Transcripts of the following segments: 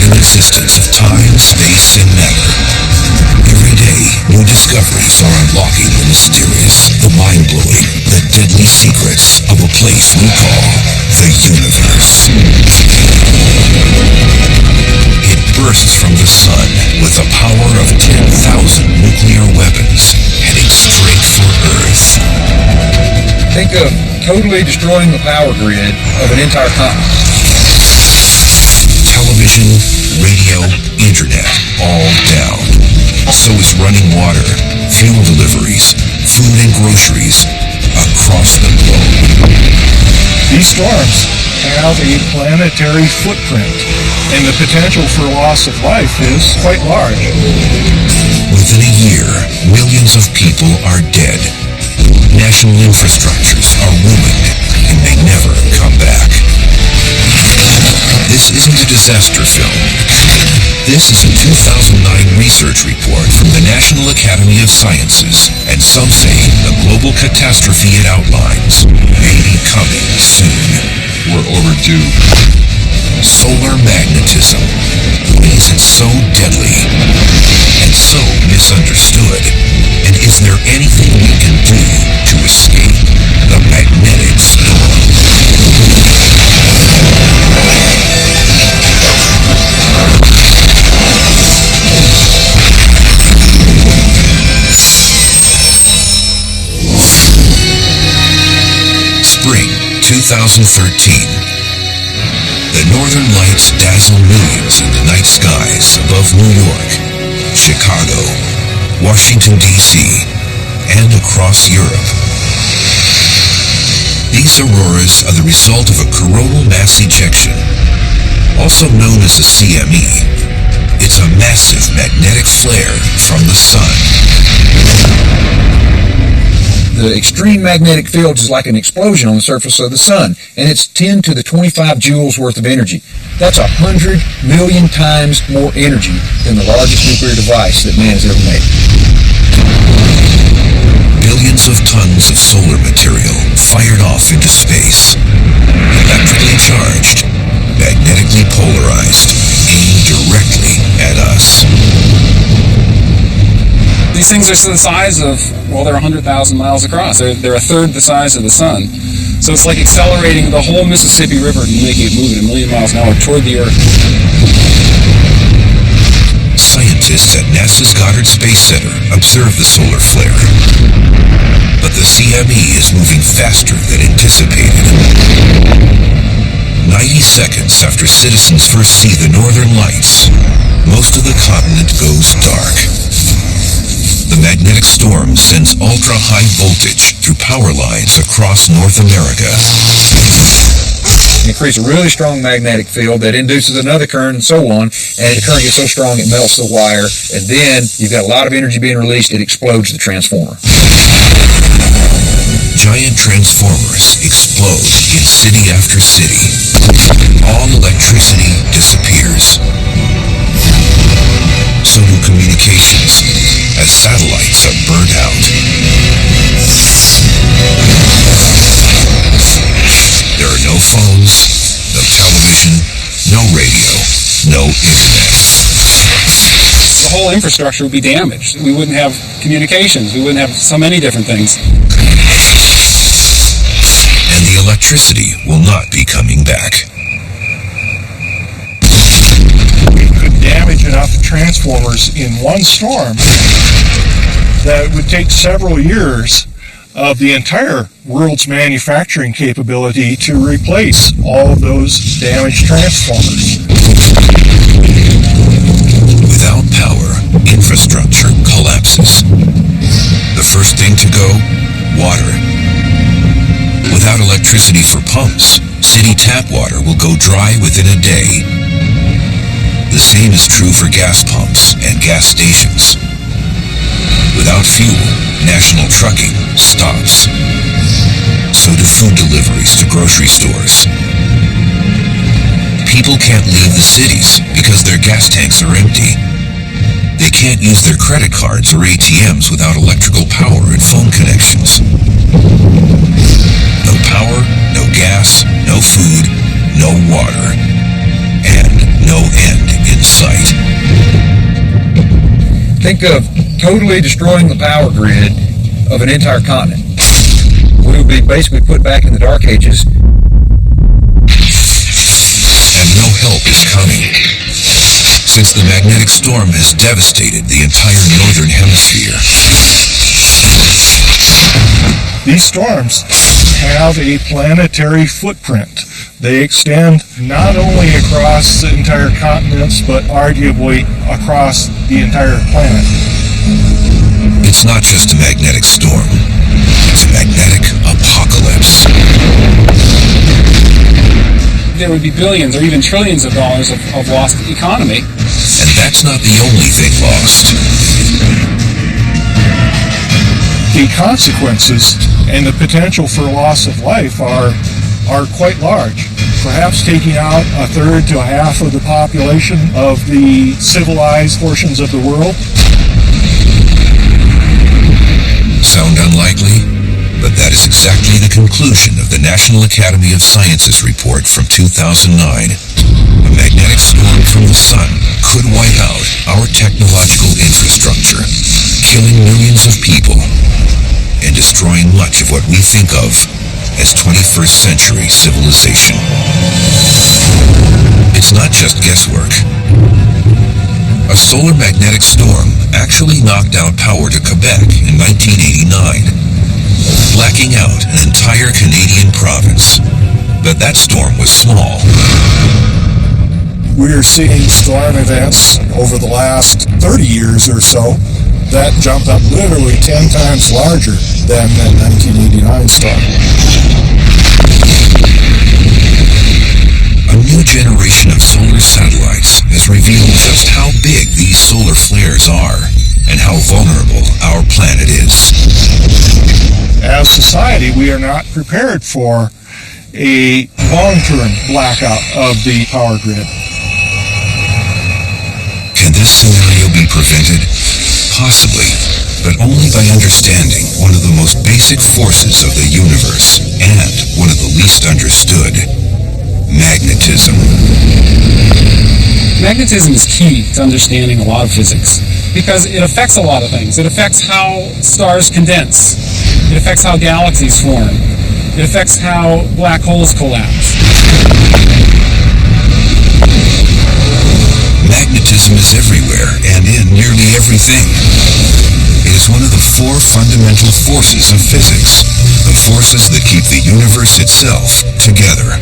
new existence of time, space, and matter. Every day, new discoveries are unlocking the mysterious, the mind-blowing, the deadly secrets of a place we call the universe. It bursts from the sun with the power of 10,000 nuclear weapons, heading straight for Earth. Think of totally destroying the power grid of an entire continent. Television, radio, internet, all down. So is running water, fuel deliveries, food and groceries across the globe. These storms have a planetary footprint, and the potential for loss of life is quite large. Within a year, millions of people are dead. National infrastructures are ruined, and they never come back. This isn't a disaster film. This is a 2009 research report from the National Academy of Sciences, and some say the global catastrophe it outlines may be coming soon. We're overdue. Solar magnetism. Why is it so deadly and so misunderstood? And is there anything we can do to escape the magnetic storm? Spring 2013. The northern lights dazzle millions in the night skies above New York, Chicago, Washington, D.C., and across Europe. These auroras are the result of a coronal mass ejection, also known as a CME. It's a massive magnetic flare from the sun. The extreme magnetic field is like an explosion on the surface of the sun, and it's 10 to the 25 joules worth of energy. That's 100 million times more energy than the largest nuclear device that man has ever made. Billions of tons of solar material fired off into space. Electrically charged, magnetically polarized, aimed directly at us. These things are the size of, well, they're 100,000 miles across. They're a third the size of the sun. So it's like accelerating the whole Mississippi River and making it move at 1 million miles an hour toward the Earth. Scientists at NASA's Goddard Space Center observe the solar flare. But the CME is moving faster than anticipated. 90 seconds after citizens first see the northern lights, most of the continent goes dark. The magnetic storm sends ultra-high voltage through power lines across North America. It creates a really strong magnetic field that induces another current and so on, and the current gets so strong it melts the wire, and then you've got a lot of energy being released, it explodes the transformer. Giant transformers explode in city after city. All electricity disappears. So do communications, as satellites are burned out. There are no phones, no television, no radio, no internet. The whole infrastructure would be damaged. We wouldn't have communications. We wouldn't have so many different things. And the electricity will not be coming back. We could damage enough transformers in one storm that it would take several years of the entire world's manufacturing capability to replace all of those damaged transformers. Without power, infrastructure collapses. The first thing to go, water. Without electricity for pumps, city tap water will go dry within a day. The same is true for gas pumps and gas stations. Without fuel, national trucking stops. So do food deliveries to grocery stores. People can't leave the cities because their gas tanks are empty. They can't use their credit cards or ATMs without electrical power and phone connections. No power, no gas, no food, no water, and no end in sight. Think of totally destroying the power grid of an entire continent. We would be basically put back in the Dark Ages. And no help is coming, since the magnetic storm has devastated the entire northern hemisphere. These storms have a planetary footprint. They extend not only across the entire continents, but arguably across the entire planet. It's not just a magnetic storm, it's a magnetic apocalypse. There would be billions or even trillions of dollars of lost economy. And that's not the only thing lost. The consequences and the potential for loss of life are quite large. Perhaps taking out a third to a half of the population of the civilized portions of the world. Sound unlikely? But that is exactly the conclusion of the National Academy of Sciences report from 2009. A magnetic storm from the sun could wipe out our technological infrastructure, killing millions of people and destroying much of what we think of as 21st century civilization. It's not just guesswork. A solar magnetic storm actually knocked out power to Quebec in 1989, blacking out an entire Canadian province. But that storm was small. We're seeing storm events over the last 30 years or so that jumped up literally 10 times larger than that 1989 storm. A new generation of solar satellites has revealed just how big these solar flares are and how vulnerable our planet is. As society, we are not prepared for a long-term blackout of the power grid. Can this scenario be prevented? Possibly, but only by understanding one of the most basic forces of the universe and one of the least understood: magnetism. Magnetism is key to understanding a lot of physics because it affects a lot of things. It affects how stars condense. It affects how galaxies form. It affects how black holes collapse. Magnetism is everywhere and in nearly everything. It is one of the four fundamental forces of physics, the forces that keep the universe itself together.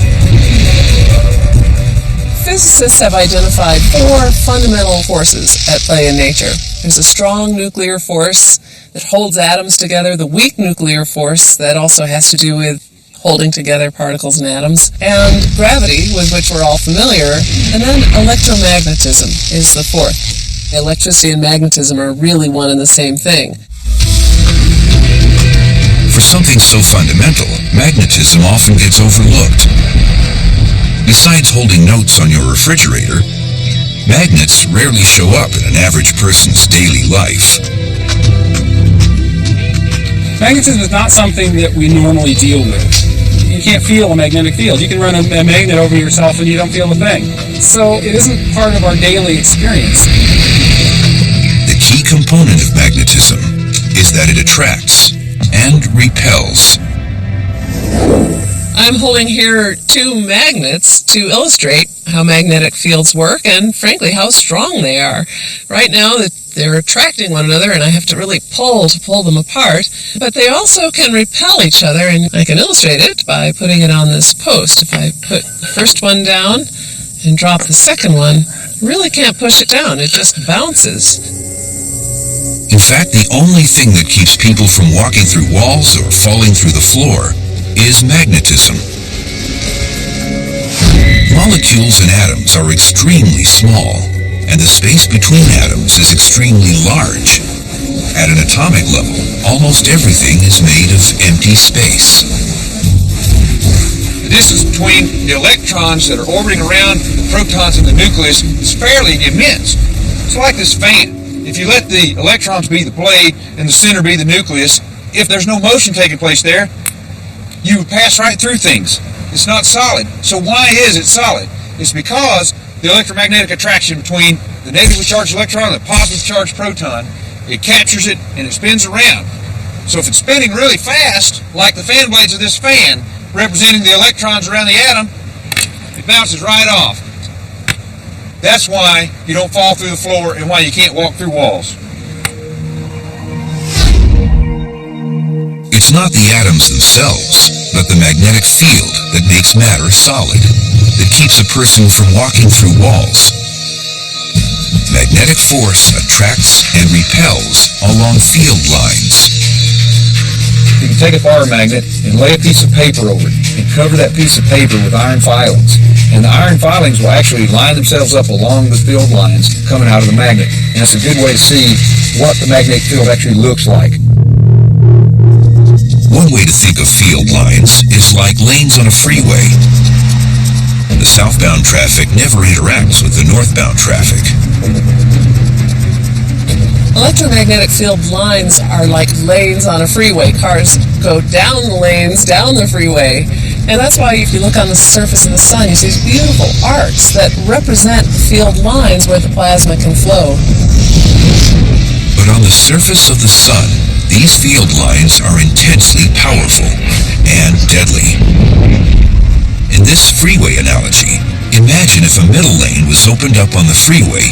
Physicists have identified four fundamental forces at play in nature. There's a strong nuclear force that holds atoms together, the weak nuclear force that also has to do with holding together particles and atoms, and gravity, with which we're all familiar, and then electromagnetism is the fourth. Electricity and magnetism are really one and the same thing. For something so fundamental, magnetism often gets overlooked. Besides holding notes on your refrigerator, magnets rarely show up in an average person's daily life. Magnetism is not something that we normally deal with. You can't feel a magnetic field. You can run a magnet over yourself and you don't feel a thing. So it isn't part of our daily experience. The key component of magnetism is that it attracts and repels. I'm holding here two magnets to illustrate how magnetic fields work and, frankly, how strong they are. Right now, they're attracting one another, and I have to really pull to pull them apart. But they also can repel each other, and I can illustrate it by putting it on this post. If I put the first one down and drop the second one, I really can't push it down. It just bounces. In fact, the only thing that keeps people from walking through walls or falling through the floor is magnetism. Molecules and atoms are extremely small, and the space between atoms is extremely large. At an atomic level, almost everything is made of empty space. The distance between the electrons that are orbiting around the protons in the nucleus is fairly immense. It's like this fan. If you let the electrons be the blade and the center be the nucleus, if there's no motion taking place there, you pass right through things. It's not solid. So why is it solid? It's because the electromagnetic attraction between the negatively charged electron and the positively charged proton. It captures it and it spins around. So if it's spinning really fast, like the fan blades of this fan, representing the electrons around the atom, it bounces right off. That's why you don't fall through the floor and why you can't walk through walls. It's not the atoms themselves, but the magnetic field that makes matter solid, that keeps a person from walking through walls. Magnetic force attracts and repels along field lines. You can take a bar magnet and lay a piece of paper over it and cover that piece of paper with iron filings. And the iron filings will actually line themselves up along the field lines coming out of the magnet. And that's a good way to see what the magnetic field actually looks like. One way to think of field lines is like lanes on a freeway. The southbound traffic never interacts with the northbound traffic. Electromagnetic field lines are like lanes on a freeway. Cars go down the lanes, down the freeway. And that's why if you look on the surface of the sun, you see these beautiful arcs that represent the field lines where the plasma can flow. But on the surface of the sun, these field lines are intensely powerful and deadly. In this freeway analogy, imagine if a middle lane was opened up on the freeway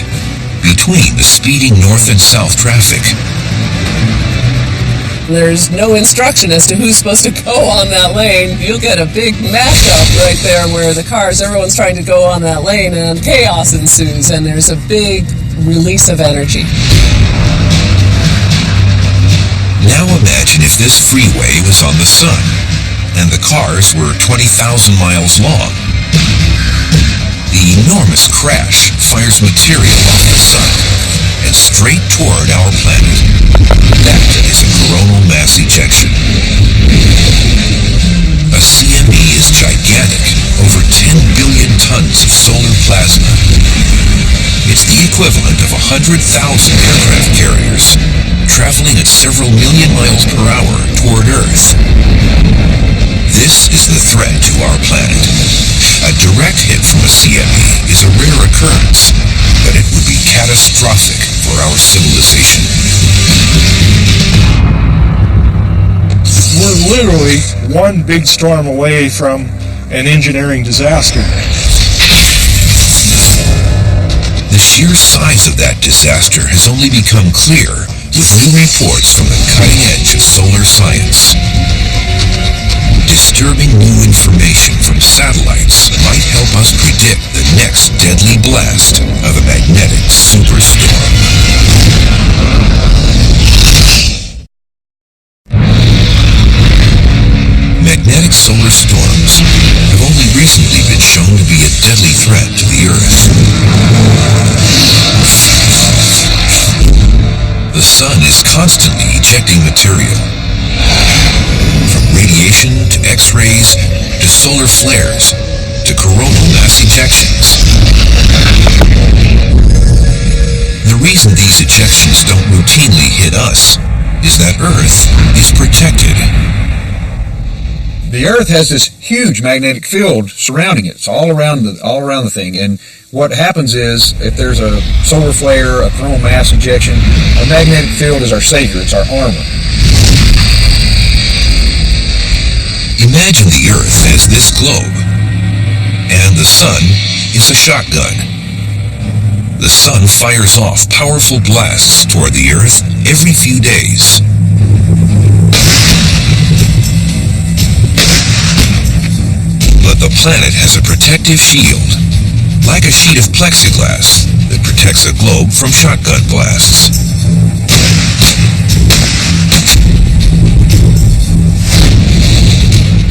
between the speeding north and south traffic. There's no instruction as to who's supposed to go on that lane. You'll get a big mashup right there where the cars, everyone's trying to go on that lane and chaos ensues and there's a big release of energy. Now imagine if this freeway was on the sun and the cars were 20,000 miles long. The enormous crash fires material off the sun and straight toward our planet. That is a coronal mass ejection. A CME is gigantic, over 10 billion tons of solar plasma. It's the equivalent of 100,000 aircraft carriers, traveling at several million miles per hour toward Earth. This is the threat to our planet. A direct hit from a CME is a rare occurrence, but it would be catastrophic for our civilization. We're literally one big storm away from an engineering disaster. The sheer size of that disaster has only become clear with new reports from the cutting edge of solar science. Disturbing new information from satellites might help us predict the next deadly blast of a magnetic superstorm. Magnetic solar storms have only recently been shown to be a deadly threat to the Earth. The sun is constantly ejecting material, from radiation to X-rays to solar flares to coronal mass ejections. The reason these ejections don't routinely hit us is that Earth is protected. The Earth has this huge magnetic field surrounding it. It's all around the thing. And what happens is, if there's a solar flare, a coronal mass ejection, our magnetic field is our savior. It's our armor. Imagine the Earth as this globe, and the sun is a shotgun. The sun fires off powerful blasts toward the Earth every few days. But the planet has a protective shield, like a sheet of plexiglass that protects a globe from shotgun blasts.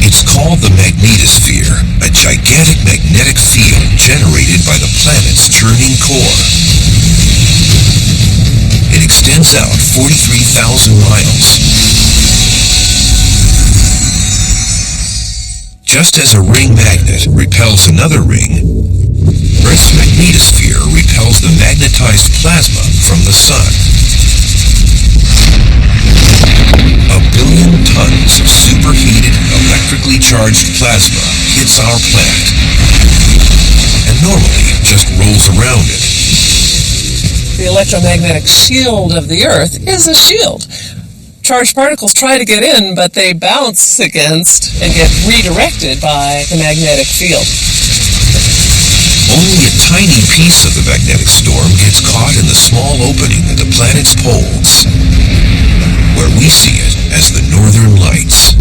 It's called the magnetosphere, a gigantic magnetic field generated by the planet's churning core. It extends out 43,000 miles. Just as a ring magnet repels another ring, Earth's magnetosphere repels the magnetized plasma from the sun. 1 billion tons of superheated, electrically charged plasma hits our planet. And normally just rolls around it. The electromagnetic shield of the Earth is a shield. Charged particles try to get in, but they bounce against and get redirected by the magnetic field. Only a tiny piece of the magnetic storm gets caught in the small opening at the planet's poles, where we see it as the Northern Lights.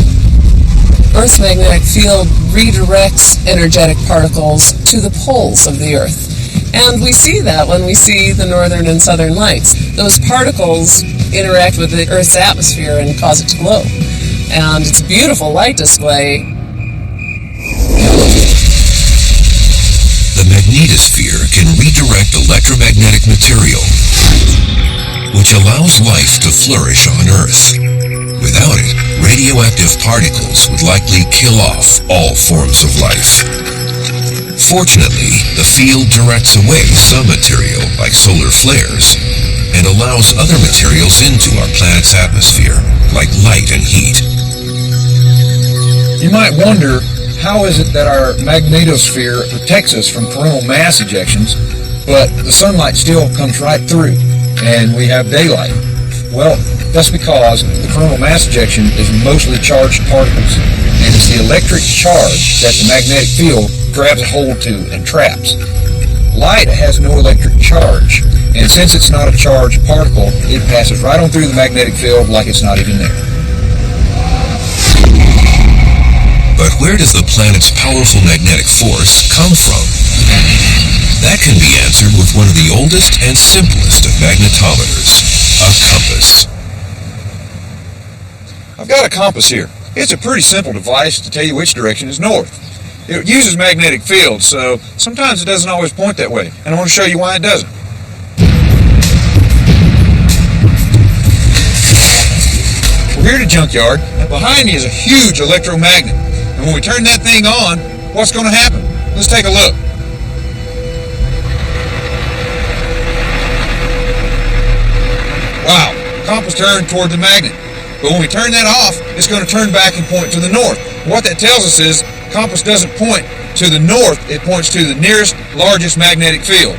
Earth's magnetic field redirects energetic particles to the poles of the Earth. And we see that when we see the northern and southern lights. Those particles interact with the Earth's atmosphere and cause it to glow. And it's a beautiful light display. The magnetosphere can redirect electromagnetic material, which allows life to flourish on Earth. Without it, radioactive particles would likely kill off all forms of life. Fortunately, the field directs away some material, like solar flares, and allows other materials into our planet's atmosphere, like light and heat. You might wonder, how is it that our magnetosphere protects us from coronal mass ejections, but the sunlight still comes right through, and we have daylight? Well, that's because the coronal mass ejection is mostly charged particles, and it's the electric charge that the magnetic field grabs a hold to and traps. Light has no electric charge, and since it's not a charged particle, it passes right on through the magnetic field like it's not even there. But where does the planet's powerful magnetic force come from? That can be answered with one of the oldest and simplest of magnetometers, a compass. I've got a compass here. It's a pretty simple device to tell you which direction is north. It uses magnetic fields, so sometimes it doesn't always point that way, and I want to show you why it doesn't. We're here at a junkyard, and behind me is a huge electromagnet. And when we turn that thing on, what's going to happen? Let's take a look. Wow, the compass turned toward the magnet. But when we turn that off, it's going to turn back and point to the north. What that tells us is the compass doesn't point to the north, it points to the nearest, largest magnetic field.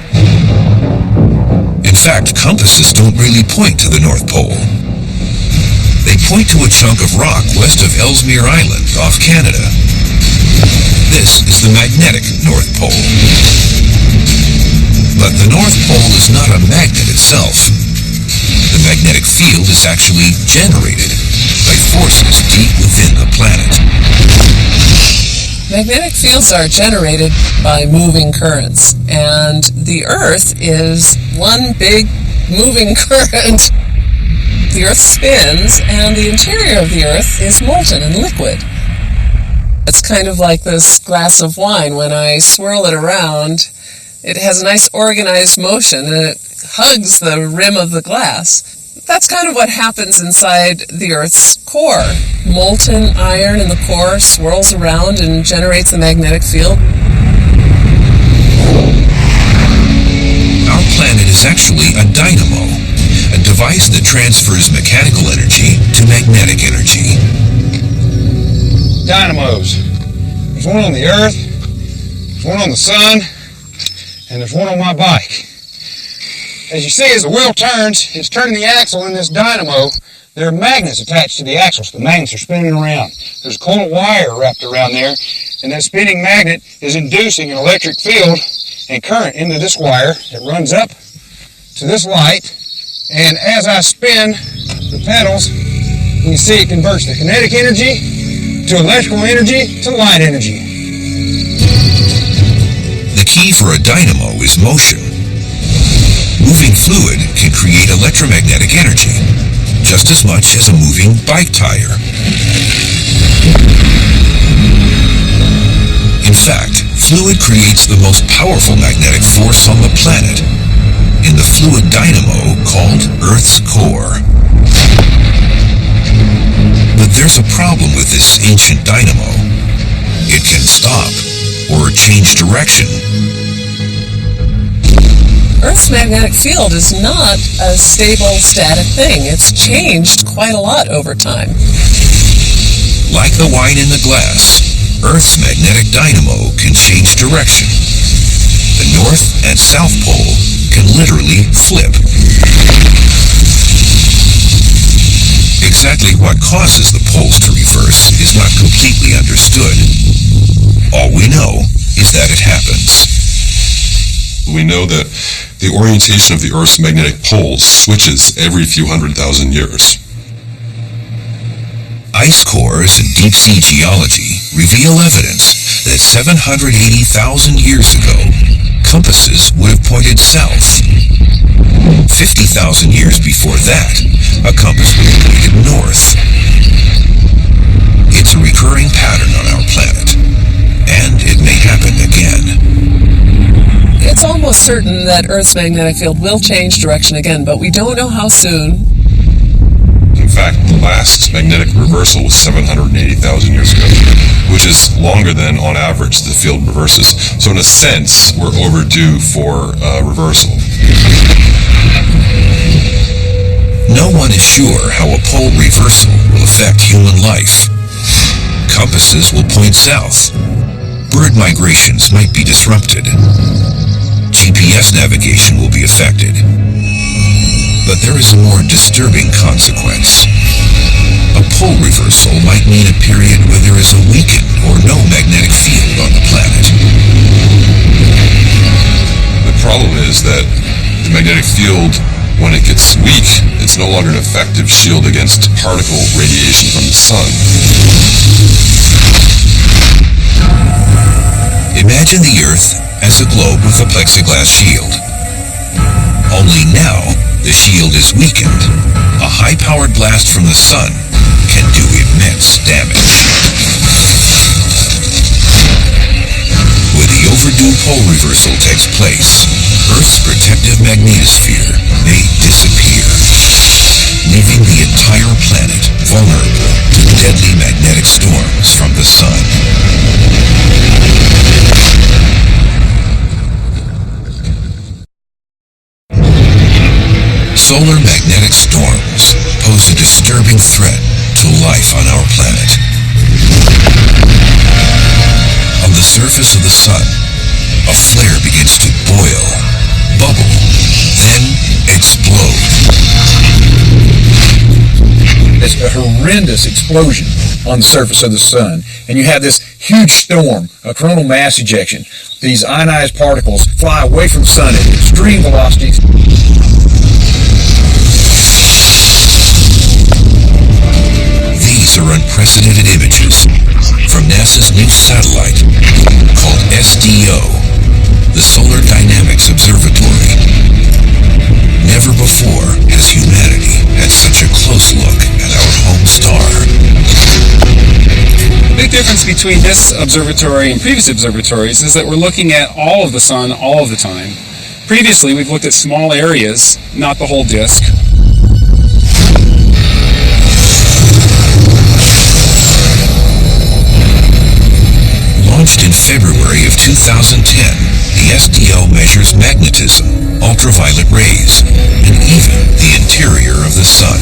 In fact, compasses don't really point to the North Pole. They point to a chunk of rock west of Ellesmere Island off Canada. This is the magnetic North Pole. But the North Pole is not a magnet itself. The magnetic field is actually generated by forces deep within the planet. Magnetic fields are generated by moving currents, and the Earth is one big moving current. The Earth spins, and the interior of the Earth is molten and liquid. It's kind of like this glass of wine. When I swirl it around, it has a nice organized motion, and it hugs the rim of the glass. That's kind of what happens inside the Earth's core. Molten iron in the core swirls around and generates the magnetic field. Our planet is actually a dynamo, a device that transfers mechanical energy to magnetic energy. Dynamos. There's one on the Earth, there's one on the sun, and there's one on my bike. As you see, as the wheel turns, it's turning the axle in this dynamo. There are magnets attached to the axles. The magnets are spinning around. There's a coil of wire wrapped around there, and that spinning magnet is inducing an electric field and current into this wire. It runs up to this light, and as I spin the pedals, you can see it converts the kinetic energy to electrical energy to light energy. The key for a dynamo is motion. Moving fluid can create electromagnetic energy, just as much as a moving bike tire. In fact, fluid creates the most powerful magnetic force on the planet, in the fluid dynamo called Earth's core. But there's a problem with this ancient dynamo. It can stop or change direction. Earth's magnetic field is not a stable, static thing. It's changed quite a lot over time. Like the wine in the glass, Earth's magnetic dynamo can change direction. the North and South Pole can literally flip. Exactly what causes the poles to reverse is not completely understood. All we know is that it happens. We know that the orientation of the Earth's magnetic poles switches every few 100,000 years. Ice cores and deep-sea geology reveal evidence that 780,000 years ago, compasses would have pointed south. 50,000 years before that, a compass would have pointed north. It's a recurring pattern on our planet, and it may happen again. It's almost certain that Earth's magnetic field will change direction again, but we don't know how soon. In fact, the last magnetic reversal was 780,000 years ago, which is longer than, on average, the field reverses. So in a sense, we're overdue for reversal. No one is sure how a pole reversal will affect human life. Compasses will point south. Bird migrations might be disrupted. GPS navigation will be affected. But there is a more disturbing consequence. A pole reversal might mean a period where there is a weakened or no magnetic field on the planet. The problem is that the magnetic field, when it gets weak, it's no longer an effective shield against particle radiation from the sun. Imagine the Earth as a globe with a plexiglass shield. Only now, the shield is weakened. A high-powered blast from the sun can do immense damage. When the overdue pole reversal takes place, Earth's protective magnetosphere may disappear, leaving the entire planet vulnerable to deadly magnetic storms from the sun. Solar magnetic storms pose a disturbing threat to life on our planet. On the surface of the sun, a flare begins to boil, bubble, then explode. It's a horrendous explosion on the surface of the sun, and you have this huge storm, a coronal mass ejection. These ionized particles fly away from the sun at extreme velocities. These are unprecedented images from NASA's new satellite called SDO, the Solar Dynamics Observatory. Never before has humanity had such a close look at our home star. The big difference between this observatory and previous observatories is that we're looking at all of the sun all of the time. Previously, we've looked at small areas, not the whole disk. Launched in February of 2010, the SDO measures magnetism, ultraviolet rays, and even the interior of the sun.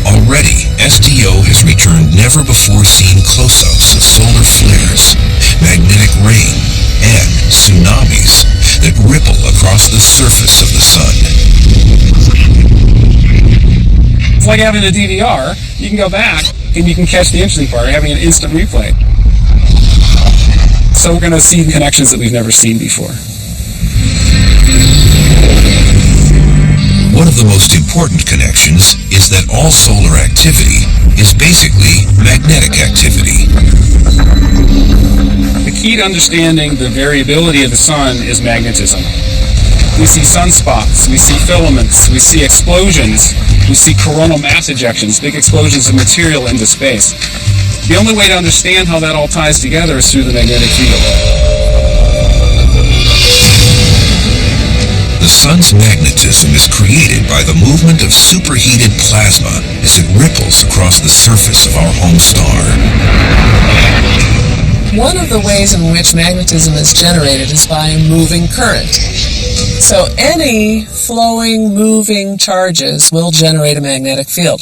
Already, SDO has returned never-before-seen close-ups of solar flares, magnetic rain, and tsunamis that ripple across the surface of the sun. It's like having a DVR. You can go back and you can catch the interesting part, having an instant replay. So we're going to see connections that we've never seen before. One of the most important connections is that all solar activity is basically magnetic activity. The key to understanding the variability of the sun is magnetism. We see sunspots, we see filaments, we see explosions, we see coronal mass ejections, big explosions of material into space. The only way to understand how that all ties together is through the magnetic field. The sun's magnetism is created by the movement of superheated plasma as it ripples across the surface of our home star. One of the ways in which magnetism is generated is by a moving current. So any flowing, moving charges will generate a magnetic field.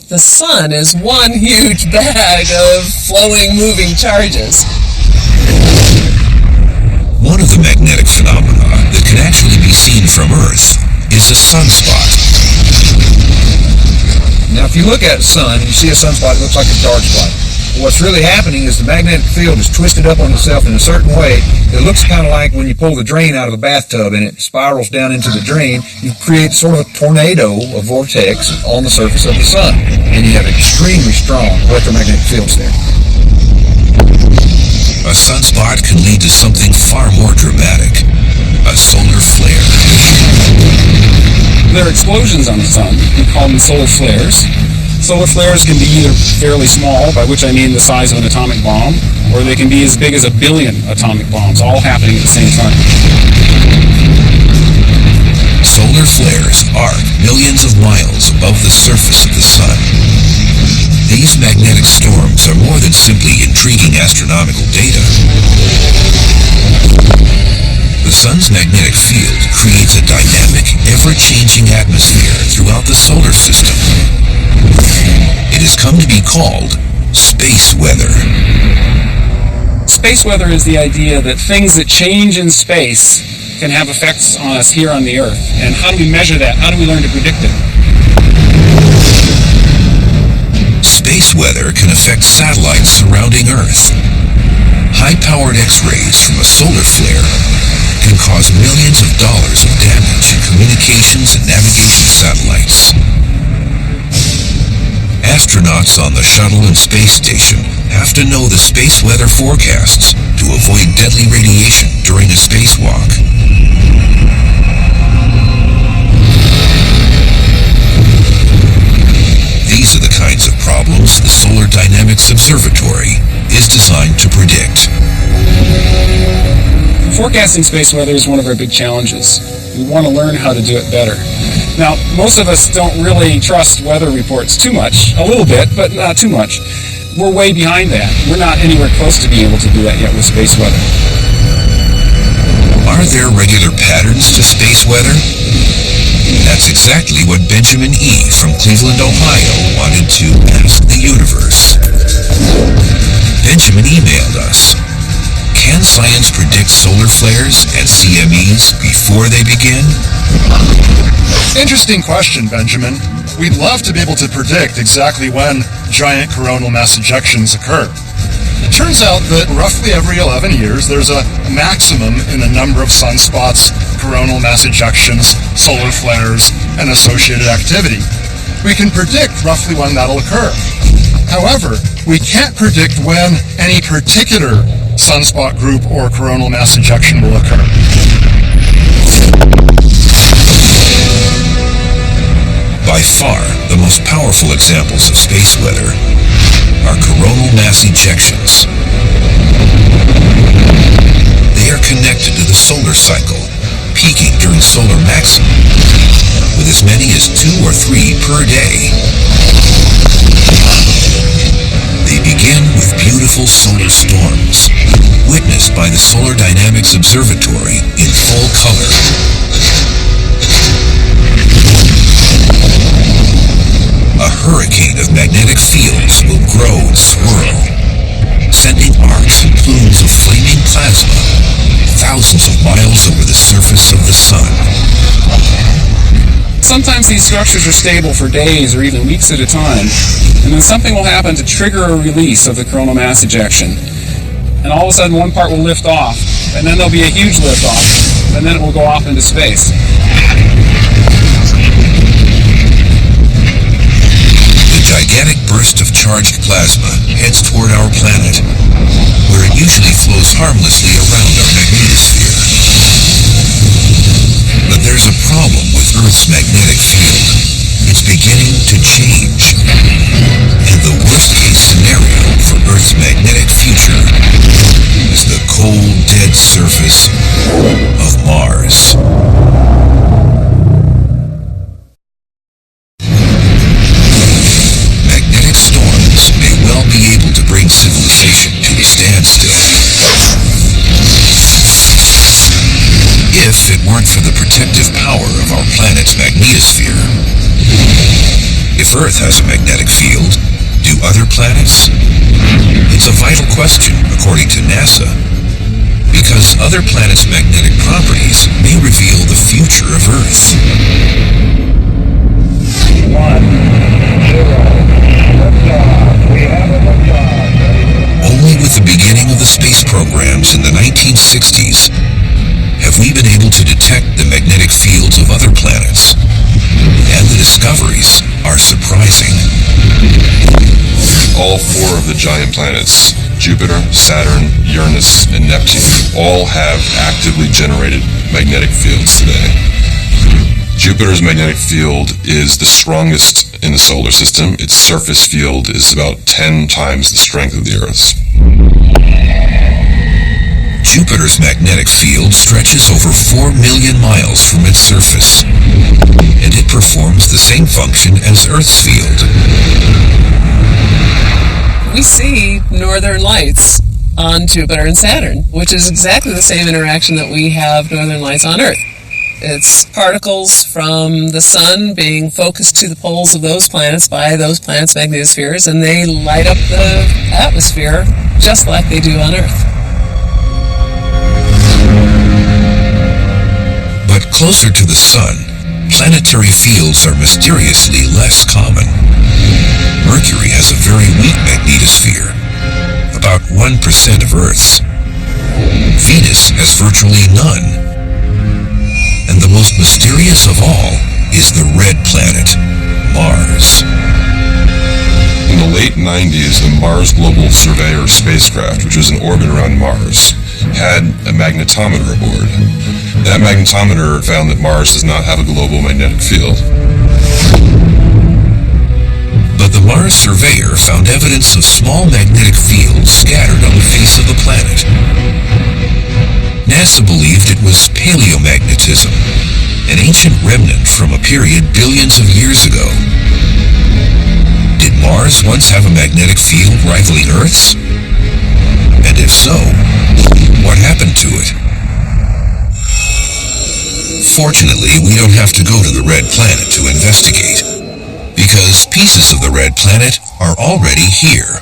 The sun is one huge bag of flowing, moving charges. One of the magnetic phenomena that can actually be seen from Earth is a sunspot. Now, if you look at the sun and you see a sunspot, it looks like a dark spot. What's really happening is the magnetic field is twisted up on itself in a certain way. It looks kind of like when you pull the drain out of a bathtub and it spirals down into the drain. You create sort of a tornado, a vortex, on the surface of the sun. And you have extremely strong electromagnetic fields there. A sunspot can lead to something far more dramatic, a solar flare. There are explosions on the sun. We call them solar flares. Solar flares can be either fairly small, by which I mean the size of an atomic bomb, or they can be as big as 1 billion atomic bombs, all happening at the same time. Solar flares arc millions of miles above the surface of the sun. These magnetic storms are more than simply intriguing astronomical data. The sun's magnetic field creates a dynamic, ever-changing atmosphere throughout the solar system. It has come to be called space weather. Space weather is the idea that things that change in space can have effects on us here on the Earth. And how do we measure that? How do we learn to predict it? Space weather can affect satellites surrounding Earth. High-powered X-rays from a solar flare can cause millions of dollars of damage in communications and navigation satellites. Astronauts on the shuttle and space station have to know the space weather forecasts to avoid deadly radiation during a spacewalk. These are the kinds of problems the Solar Dynamics Observatory is designed to predict. Forecasting space weather is one of our big challenges. We want to learn how to do it better. Now, most of us don't really trust weather reports too much. A little bit, but not too much. We're way behind that. We're not anywhere close to being able to do that yet with space weather. Are there regular patterns to space weather? That's exactly what Benjamin E. from Cleveland, Ohio wanted to ask the universe. Benjamin emailed us. Can science predict solar flares and CMEs before they begin? Interesting question, Benjamin. We'd love to be able to predict exactly when giant coronal mass ejections occur. It turns out that roughly every 11 years, there's a maximum in the number of sunspots, coronal mass ejections, solar flares, and associated activity. We can predict roughly when that'll occur. However, we can't predict when any particular sunspot group or coronal mass ejection will occur. By far, the most powerful examples of space weather are coronal mass ejections. They are connected to the solar cycle, peaking during solar maximum, with as many as 2 or 3 per day. They begin with beautiful solar storms, witnessed by the Solar Dynamics Observatory in full color. A hurricane of magnetic fields will grow and swirl, sending arcs and plumes of flaming plasma thousands of miles over the surface of the sun. Sometimes these structures are stable for days or even weeks at a time, and then something will happen to trigger a release of the coronal mass ejection. And all of a sudden one part will lift off, and then there'll be a huge lift off, and then it will go off into space. The gigantic burst of charged plasma heads toward our planet, where it usually flows harmlessly around our magnetosphere. But there's a problem with Earth's magnetic field. It's beginning to change. And the worst-case scenario for Earth's magnetic future is the cold, dead surface of Mars. Magnetic storms may well be able to bring civilization to a standstill. If it weren't for the protective power of our planet's magnetosphere. If Earth has a magnetic field, do other planets? It's a vital question, according to NASA. because other planets' magnetic properties may reveal the future of Earth. 1, 0, liftoff. We have a liftoff. Only with the beginning of the space programs in the 1960s have we been able to detect the magnetic fields of other planets. And the discoveries are surprising. All four of the giant planets, Jupiter, Saturn, Uranus, and Neptune, all have actively generated magnetic fields today. Jupiter's magnetic field is the strongest in the solar system. Its surface field is about 10 times the strength of the Earth's. Jupiter's magnetic field stretches over 4 million miles from its surface, and it performs the same function as Earth's field. We see northern lights on Jupiter and Saturn, which is exactly the same interaction that we have northern lights on Earth. It's particles from the sun being focused to the poles of those planets by those planets' magnetospheres, and they light up the atmosphere just like they do on Earth. But closer to the sun, planetary fields are mysteriously less common. Mercury has a very weak magnetosphere, about 1% of Earth's. Venus has virtually none. And the most mysterious of all is the red planet, Mars. In the late 90s, the Mars Global Surveyor spacecraft, which was in orbit around Mars, had a magnetometer aboard. That magnetometer found that Mars does not have a global magnetic field. But the Mars Surveyor found evidence of small magnetic fields scattered on the face of the planet. NASA believed it was paleomagnetism, an ancient remnant from a period billions of years ago. Did Mars once have a magnetic field rivaling Earth's? And if so, what happened to it? Fortunately, we don't have to go to the red planet to investigate, because pieces of the red planet are already here.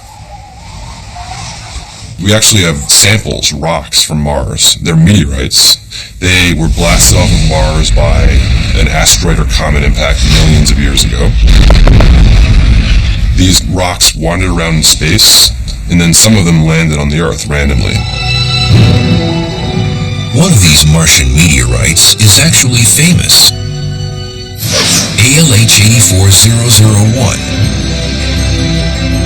We actually have samples, rocks from Mars. They're meteorites. They were blasted off of Mars by an asteroid or comet impact millions of years ago. These rocks wandered around in space, and then some of them landed on the Earth randomly. One of these Martian meteorites is actually famous. ALH 84001.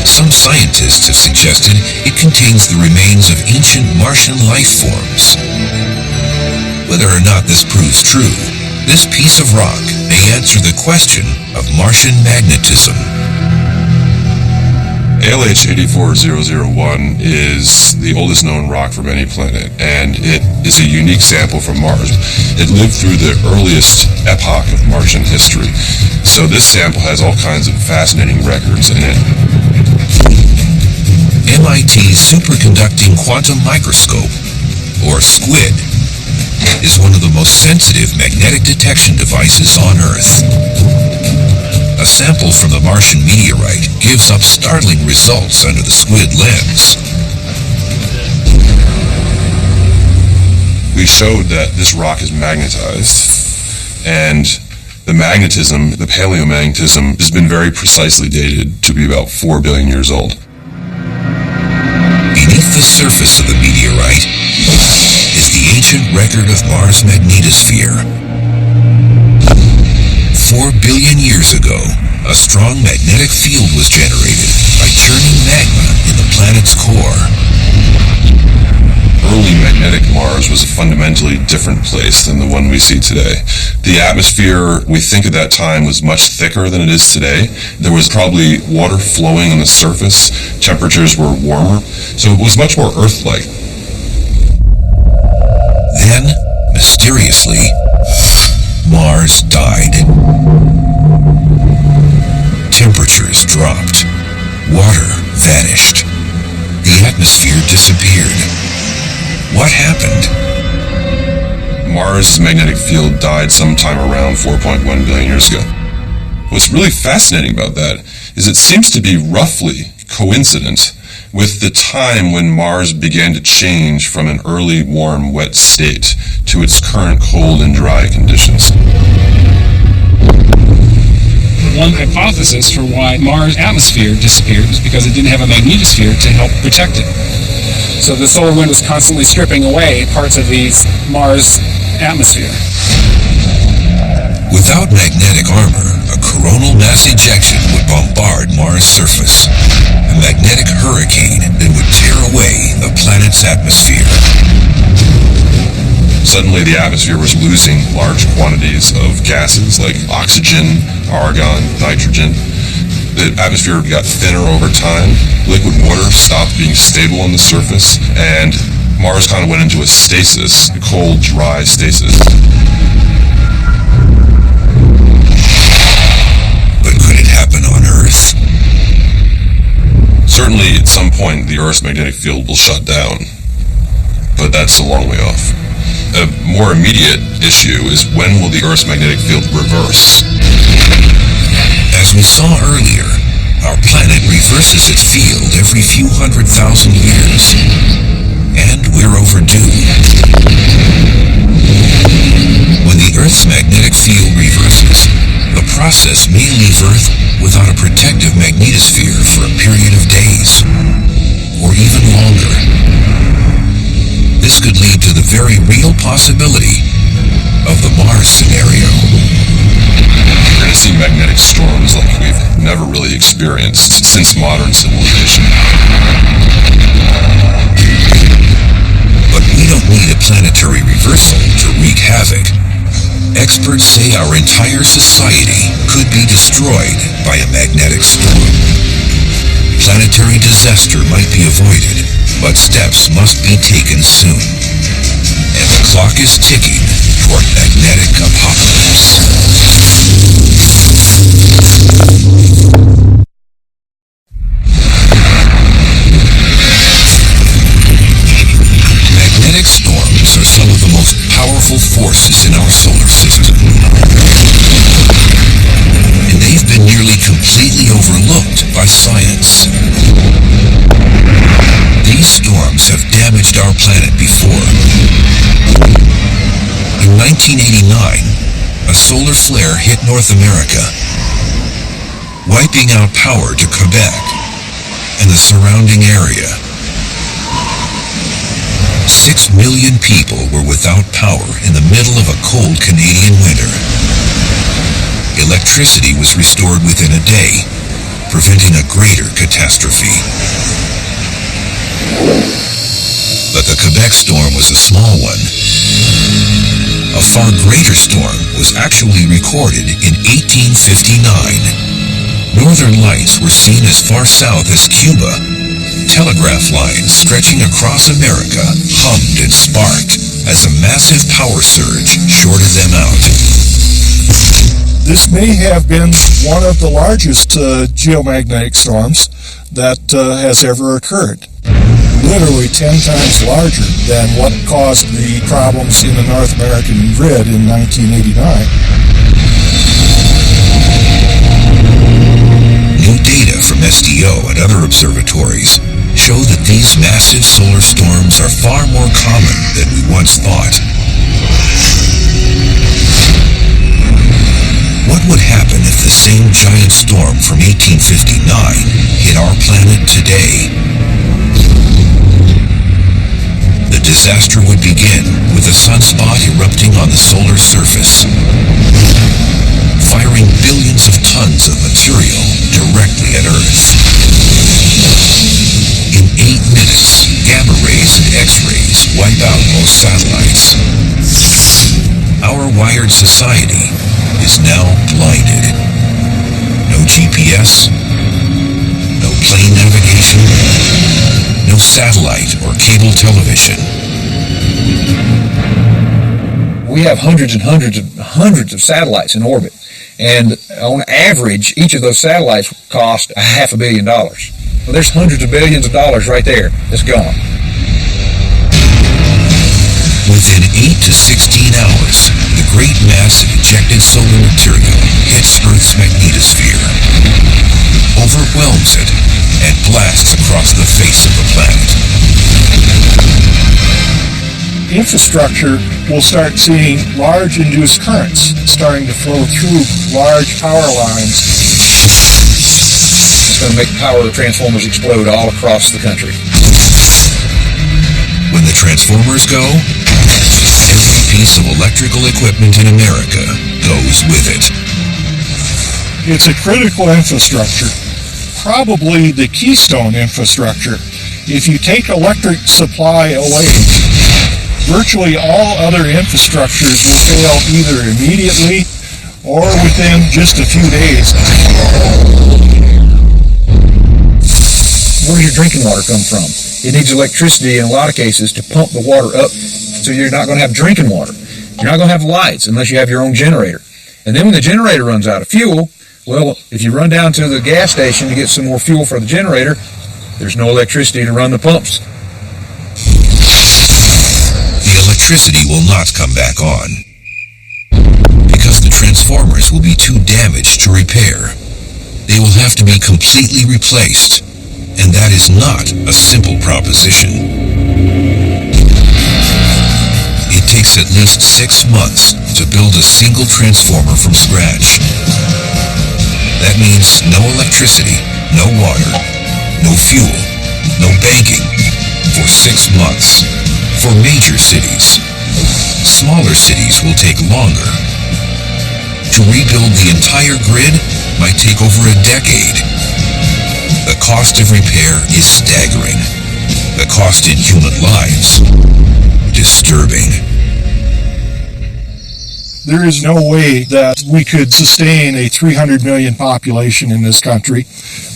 Some scientists have suggested it contains the remains of ancient Martian life forms. Whether or not this proves true, this piece of rock may answer the question of Martian magnetism. ALH 84001 is the oldest known rock from any planet, and it is a unique sample from Mars. It lived through the earliest epoch of Martian history, so this sample has all kinds of fascinating records in it. MIT's Superconducting Quantum Microscope, or SQUID, is one of the most sensitive magnetic detection devices on Earth. A sample from the Martian meteorite gives up startling results under the SQUID lens. We showed that this rock is magnetized, and the magnetism, the paleomagnetism, has been very precisely dated to be about 4 billion years old. Beneath the surface of the meteorite is the ancient record of Mars' magnetosphere. 4 billion years ago, a strong magnetic field was generated by churning magma in the planet's core. Early magnetic Mars was a fundamentally different place than the one we see today. The atmosphere, we think at that time, was much thicker than it is today. There was probably water flowing on the surface. Temperatures were warmer. So it was much more Earth-like. Then, mysteriously, Mars died. Temperatures dropped. Water vanished. The atmosphere disappeared. What happened? Mars' magnetic field died sometime around 4.1 billion years ago. What's really fascinating about that is it seems to be roughly coincident with the time when Mars began to change from an early warm, wet state to its current cold and dry conditions. One hypothesis for why Mars' atmosphere disappeared was because it didn't have a magnetosphere to help protect it. So the solar wind was constantly stripping away parts of the Mars atmosphere. Without magnetic armor, a coronal mass ejection would bombard Mars' surface, a magnetic hurricane that would tear away the planet's atmosphere. Suddenly, the atmosphere was losing large quantities of gases like oxygen, argon, nitrogen. The atmosphere got thinner over time. Liquid water stopped being stable on the surface, and Mars kind of went into a stasis, a cold, dry stasis. But could it happen on Earth? Certainly, at some point, the Earth's magnetic field will shut down, but that's a long way off. A more immediate issue is when will the Earth's magnetic field reverse? As we saw earlier, our planet reverses its field every few 100,000 years, and we're overdue. When the Earth's magnetic field reverses, the process may leave Earth without a protective magnetosphere for a period of days, or even longer. This could lead to the very real possibility of the Mars scenario. We're going to see magnetic storms like we've never really experienced since modern civilization. But we don't need a planetary reversal to wreak havoc. Experts say our entire society could be destroyed by a magnetic storm. Planetary disaster might be avoided, but steps must be taken soon. And the clock is ticking toward magnetic apocalypse. Magnetic storms are some of the most powerful forces in our solar system. And they've been nearly completely overlooked by science. These storms have damaged our planet before. In 1989, a solar flare hit North America, wiping out power to Quebec and the surrounding area. 6 million people were without power in the middle of a cold Canadian winter. Electricity was restored within a day, preventing a greater catastrophe. But the Quebec storm was a small one. A far greater storm was actually recorded in 1859. Northern lights were seen as far south as Cuba. Telegraph lines stretching across America hummed and sparked as a massive power surge shorted them out. This may have been one of the largest geomagnetic storms that has ever occurred. Literally 10 times larger than what caused the problems in the North American grid in 1989. New data from SDO and other observatories show that these massive solar storms are far more common than we once thought. What would happen if the same giant storm from 1859 hit our planet today? The disaster would begin with a sunspot erupting on the solar surface, firing billions of tons of material directly at Earth. In 8 minutes, gamma rays and X-rays wipe out most satellites. Our wired society is now blinded. No GPS, no plane navigation, no satellite or cable television. We have hundreds and hundreds of satellites in orbit, and on average, each of those satellites cost $500 million. Well, there's hundreds of billions of dollars right there that's gone. Within 8 to 16 hours, the great mass of ejected solar material hits Earth's magnetosphere. overwhelms it and blasts across the face of the planet. Infrastructure will start seeing large induced currents starting to flow through large power lines. It's going to make power transformers explode all across the country. When the transformers go, every piece of electrical equipment in America goes with it. It's a critical infrastructure, probably the keystone infrastructure. If you take electric supply away, virtually all other infrastructures will fail either immediately or within just a few days. Where does your drinking water come from? It needs electricity in a lot of cases to pump the water up, so you're not going to have drinking water. You're not going to have lights unless you have your own generator. And then when the generator runs out of fuel, well, if you run down to the gas station to get some more fuel for the generator, there's no electricity to run the pumps. The electricity will not come back on because the transformers will be too damaged to repair. They will have to be completely replaced, and that is not a simple proposition. It takes at least 6 months to build a single transformer from scratch. That means no electricity, no water, no fuel, no banking for 6 months. For major cities. Smaller cities will take longer. To rebuild the entire grid might take over a decade. The cost of repair is staggering. The cost in human lives, disturbing. There is no way that we could sustain a 300 million population in this country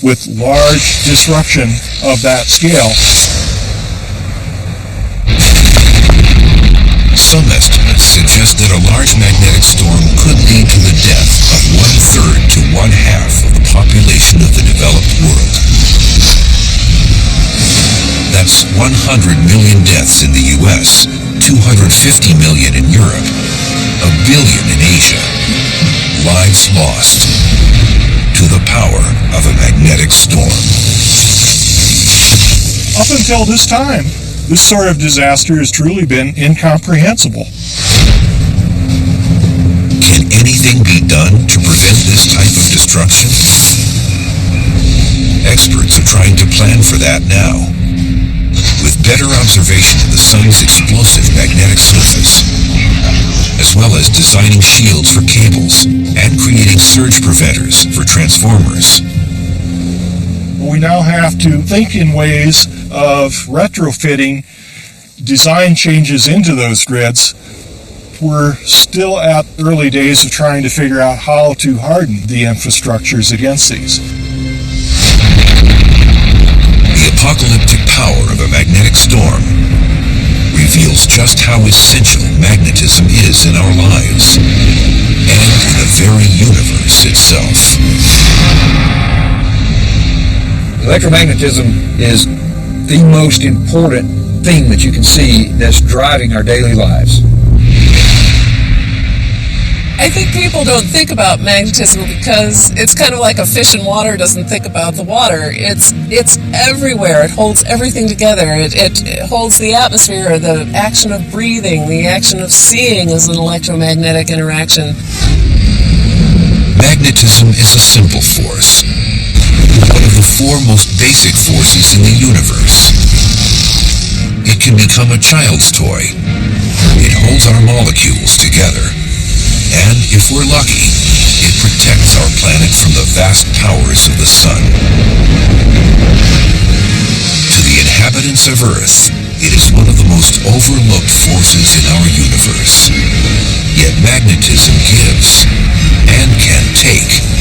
with large disruption of that scale. Some estimates suggest that a large magnetic storm could lead to the death of 1/3 to 1/2 of the population of the developed world. That's 100 million deaths in the US, 250 million in Europe, 1 billion in Asia. Lives lost to the power of a magnetic storm. Up until this time, this sort of disaster has truly been incomprehensible. Can anything be done to prevent this type of destruction? Experts are trying to plan for that now. With better observation of the sun's explosive magnetic surface, as well as designing shields for cables and creating surge preventers for transformers. We now have to think in ways of retrofitting design changes into those grids. We're still at early days of trying to figure out how to harden the infrastructures against these. The apocalyptic power of a magnetic storm reveals just how essential magnetism is in our lives and in the very universe itself. Electromagnetism is the most important thing that you can see that's driving our daily lives. I think people don't think about magnetism because it's kind of like a fish in water doesn't think about the water. It's everywhere. It holds everything together. It holds the atmosphere, the action of breathing, the action of seeing is an electromagnetic interaction. Magnetism is a simple force, one of the 4 most basic forces in the universe. It can become a child's toy. It holds our molecules together. And if we're lucky, it protects our planet from the vast powers of the sun. To the inhabitants of Earth, it is one of the most overlooked forces in our universe. Yet magnetism gives.